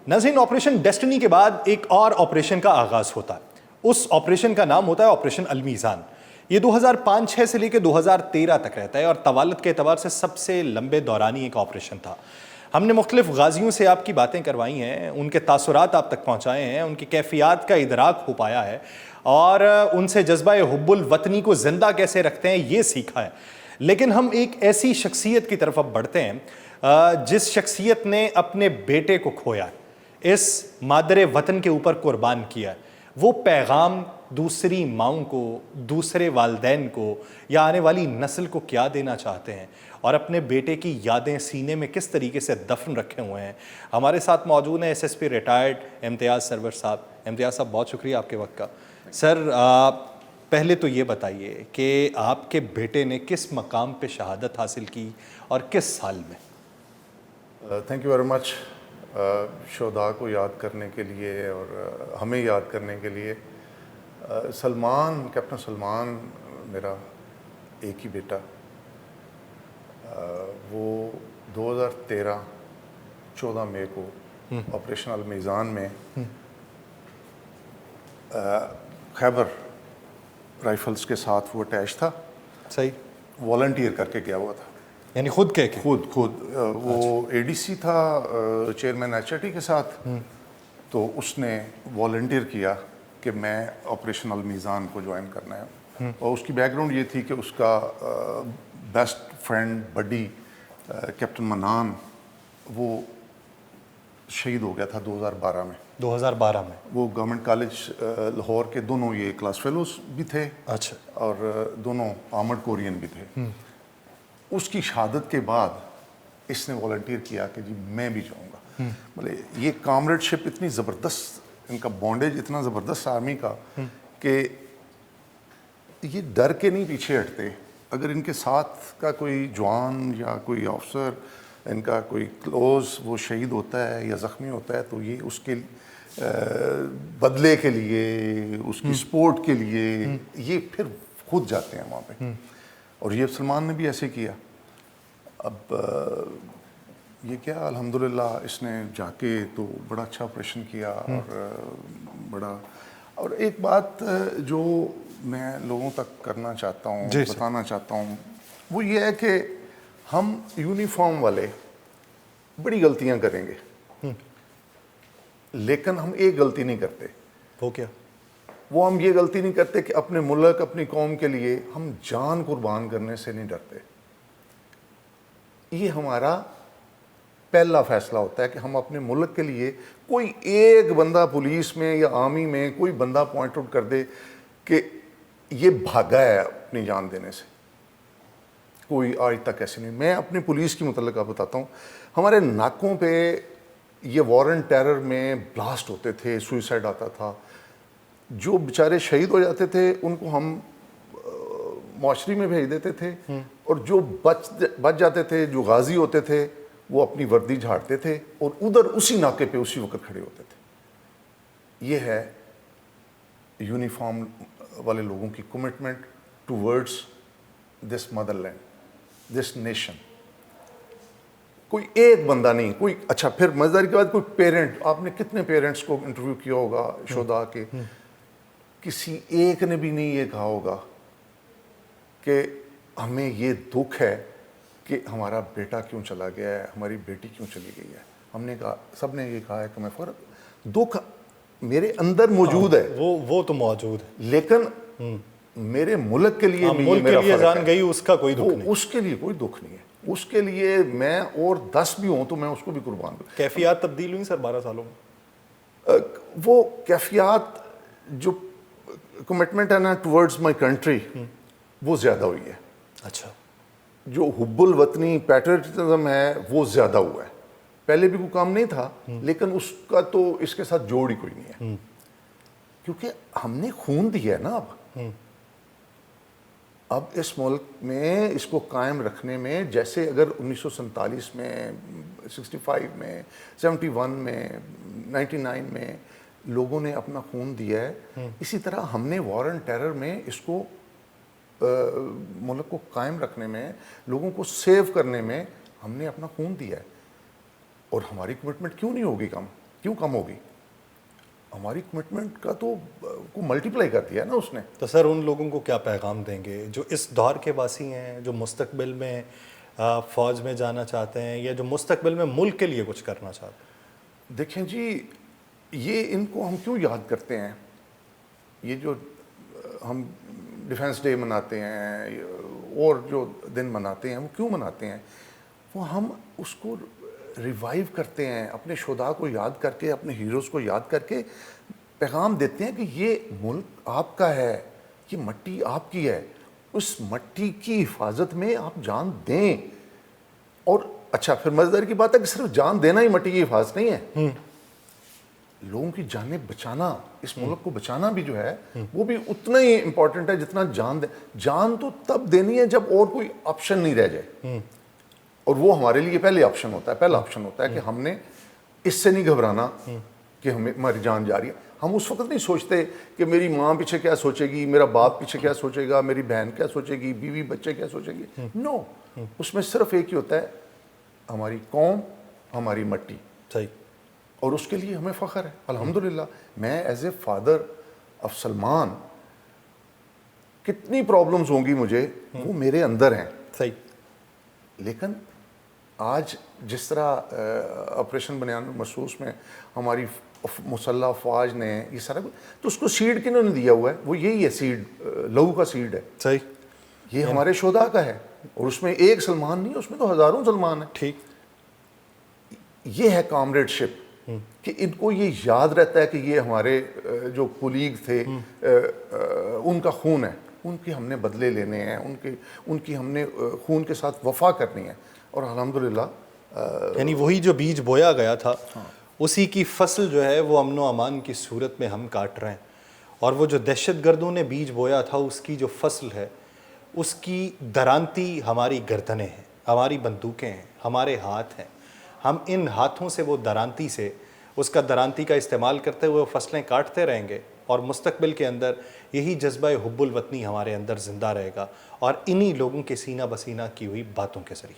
नाज़रीन, operation destiny के बाद एक और ऑपरेशन का आगाज़ होता है। उस ऑपरेशन का नाम होता है ऑपरेशन अलमीज़ान। ये 2005-06 से लेकर 2013 तक रहता है और तवालत के एतबार से सबसे लंबे दौरानी एक ऑपरेशन था। हमने मुख्तलिफ गाजियों से आपकी बातें करवाई हैं, उनके तासुरात आप तक पहुँचाए हैं, उनकी कैफियत का इदराक हो पाया है और उनसे जज्बा हुब्बुल वतनी को ज़िंदा कैसे रखते हैं ये सीखा है। लेकिन हम एक ऐसी शख्सियत की तरफ अब बढ़ते हैं जिस शख्सियत ने अपने बेटे को खोया है, इस मादरे वतन के ऊपर कुर्बान किया है। वो पैगाम दूसरी माओं को, दूसरे वालदैन को या आने वाली नस्ल को क्या देना चाहते हैं और अपने बेटे की यादें सीने में किस तरीके से दफन रखे हुए हैं। हमारे साथ मौजूद हैं SSP रिटायर्ड इम्तियाज़ सरवर साहब। इम्तियाज़ साहब, बहुत शुक्रिया आपके वक्त का। सर, पहले तो ये बताइए कि आपके बेटे ने किस मकाम पे शहादत हासिल की और किस साल में? Thank you very much. शोधा को याद करने के लिए और हमें याद करने के लिए, कैप्टन सलमान मेरा एक ही बेटा, वो 2013 14 मई को ऑपरेशन अलमीज़ान में खैबर राइफल्स के साथ वो अटैच था। सही। वॉलंटियर करके गया हुआ था, यानी खुद कह के? खुद वो ADC था चेयरमैन HRT के साथ, तो उसने वॉलंटियर किया कि मैं ऑपरेशन अलमीज़ान को ज्वाइन करना है। और उसकी बैकग्राउंड ये थी कि उसका बेस्ट फ्रेंड बडी कैप्टन मनान वो शहीद हो गया था 2012 में। 2012 में? वो गवर्नमेंट कॉलेज लाहौर के दोनों ये क्लास फेलोज भी थे। अच्छा। और दोनों आर्मर्ड कोरियन भी थे। उसकी शहादत के बाद इसने वॉलंटियर किया कि जी मैं भी जाऊंगा। मतलब ये कामरेडशिप इतनी ज़बरदस्त, इनका बॉन्डेज इतना ज़बरदस्त आर्मी का कि ये डर के नहीं पीछे हटते। अगर इनके साथ का कोई जवान या कोई अफसर, इनका कोई क्लोज वो शहीद होता है या ज़ख्मी होता है, तो ये उसके बदले के लिए, उसकी सपोर्ट के लिए ये फिर खुद जाते हैं वहाँ पे। और ये सलमान ने भी ऐसे किया। अब ये क्या, अल्हम्दुलिल्लाह इसने जाके तो बड़ा अच्छा ऑपरेशन किया। और एक बात जो मैं लोगों तक करना चाहता हूँ, बताना चाहता हूँ, वो ये है कि हम यूनिफॉर्म वाले बड़ी गलतियाँ करेंगे, लेकिन हम एक गलती नहीं करते। वो क्या? वो हम ये गलती नहीं करते कि अपने मुल्क, अपनी कौम के लिए हम जान कुर्बान करने से नहीं डरते। ये हमारा पहला फैसला होता है कि हम अपने मुल्क के लिए, कोई एक बंदा पुलिस में या आर्मी में कोई बंदा पॉइंट आउट कर दे कि ये भागा है अपनी जान देने से, कोई आज तक ऐसे नहीं। मैं अपनी पुलिस की मुतल्लिक बताता हूँ, हमारे नाकों पे ये वॉर एंड टेरर में ब्लास्ट होते थे, सुइसाइड आता था, जो बेचारे शहीद हो जाते थे उनको हम मौशरी में भेज देते थे, और जो बच जाते थे, जो गाजी होते थे, वो अपनी वर्दी झाड़ते थे और उधर उसी नाके पे उसी वक्त खड़े होते थे। ये है यूनिफॉर्म वाले लोगों की commitment towards this Motherland, this nation. कोई एक बंदा नहीं, कोई अच्छा, फिर मजेदारी के बाद कोई पेरेंट, आपने कितने पेरेंट्स को इंटरव्यू किया होगा शोधा के, किसी एक ने भी नहीं ये कहा होगा कि हमें ये दुख है कि हमारा बेटा क्यों चला गया है, हमारी बेटी क्यों चली गई है। हमने कहा, सब ने ये कहा है कि मैं दुख मेरे अंदर मौजूद है। वो तो मौजूद है, लेकिन मेरे मुल्क के लिए भी मुल्क के लिए जान गई, उसका कोई दुख नहीं। उसके लिए कोई दुख नहीं है। उसके लिए मैं और 10 भी हों तो मैं उसको भी कुर्बान करूं। कैफियत तब्दील हुई सर 12 सालों में? वो कैफियत, जो कमिटमेंट है ना टुवर्ड्स माय कंट्री, वो ज़्यादा हुई है। अच्छा। जो हुब्बुल वतनी पैट्रियटिज्म है वो ज़्यादा हुआ है। पहले भी कोई काम नहीं था, लेकिन उसका तो इसके साथ जोड़ ही कोई नहीं है, क्योंकि हमने खून दिया है ना। अब इस मुल्क में इसको कायम रखने में, जैसे अगर 1947 में, 65 में, 71 में, 99 में लोगों ने अपना खून दिया है, इसी तरह हमने वॉर एंड टेरर में इसको मुल्क को कायम रखने में, लोगों को सेव करने में हमने अपना खून दिया है। और हमारी कमिटमेंट क्यों नहीं होगी कम? کیوں کم ہوگی؟ ہماری کمٹمنٹ کا تو کو ملٹیپلائی کر دیا ہے نا اس نے. تو سر ان لوگوں کو کیا پیغام دیں گے جو اس دور کے واسی ہیں, جو مستقبل میں فوج میں جانا چاہتے ہیں یا جو مستقبل میں ملک کے لیے کچھ کرنا چاہتے ہیں؟ دیکھیں جی, یہ ان کو ہم کیوں یاد کرتے ہیں؟ یہ جو ہم ڈیفنس ڈے مناتے ہیں اور جو دن مناتے ہیں وہ کیوں مناتے ہیں؟ وہ ہم اس کو ریوائیو کرتے ہیں, اپنے شہداء کو یاد کر کے, اپنے ہیروز کو یاد کر کے پیغام دیتے ہیں کہ یہ ملک آپ کا ہے, یہ مٹی آپ کی ہے, اس مٹی کی حفاظت میں آپ جان دیں. اور اچھا پھر مزیدار کی بات ہے کہ صرف جان دینا ہی مٹی کی حفاظت نہیں ہے, لوگوں کی جانیں بچانا, اس ملک کو بچانا بھی جو ہے وہ بھی اتنا ہی امپورٹنٹ ہے جتنا جان جان تو تب دینی ہے جب اور کوئی آپشن نہیں رہ جائے, اور وہ ہمارے لیے پہلا آپشن ہوتا ہے کہ ہم نے اس سے نہیں گھبرانا کہ ہماری جان جا رہی ہے. ہم اس وقت نہیں سوچتے کہ میری ماں پیچھے کیا سوچے گی, میرا باپ پیچھے کیا سوچے گا, میری بہن کیا سوچے گی, بیوی بچے کیا سوچے گی. نو, اس میں صرف ایک ہی ہوتا ہے, ہماری قوم, ہماری مٹی. صحیح. اور اس کے لیے ہمیں فخر ہے الحمدللہ. میں as a father of Salman, کتنی پرابلمز ہوں گی مجھے, وہ میرے اندر ہیں. صحیح. لیکن آج جس طرح آپریشن بنیان محسوس میں ہماری مسلح افواج نے یہ سارا, تو اس کو سیڈ کنہوں نے دیا ہوا ہے؟ وہ یہی ہے سیڈ, لہو کا سیڈ ہے. صحیح. یہ ہمارے شہداء کا ہے, اور اس میں ایک سلمان نہیں, اس میں تو ہزاروں سلمان ہیں. ٹھیک. یہ ہے کامریڈ شپ, کہ ان کو یہ یاد رہتا ہے کہ یہ ہمارے جو کولیگ تھے ان کا خون ہے, ان کے ہم نے بدلے لینے ہیں, ان کی ہم نے خون کے ساتھ وفا کرنی ہے. اور الحمدللہ یعنی وہی جو بیج بویا گیا تھا اسی کی فصل جو ہے وہ امن و امان کی صورت میں ہم کاٹ رہے ہیں, اور وہ جو دہشت گردوں نے بیج بویا تھا اس کی جو فصل ہے اس کی درانتی ہماری گردنیں ہیں, ہماری بندوقیں ہیں, ہمارے ہاتھ ہیں. ہم ان ہاتھوں سے وہ درانتی سے اس کا درانتی کا استعمال کرتے ہوئے وہ فصلیں کاٹتے رہیں گے, اور مستقبل کے اندر یہی جذبہ حب الوطنی ہمارے اندر زندہ رہے گا, اور انہی لوگوں کے سینہ بسینہ کی ہوئی باتوں کے ذریعے.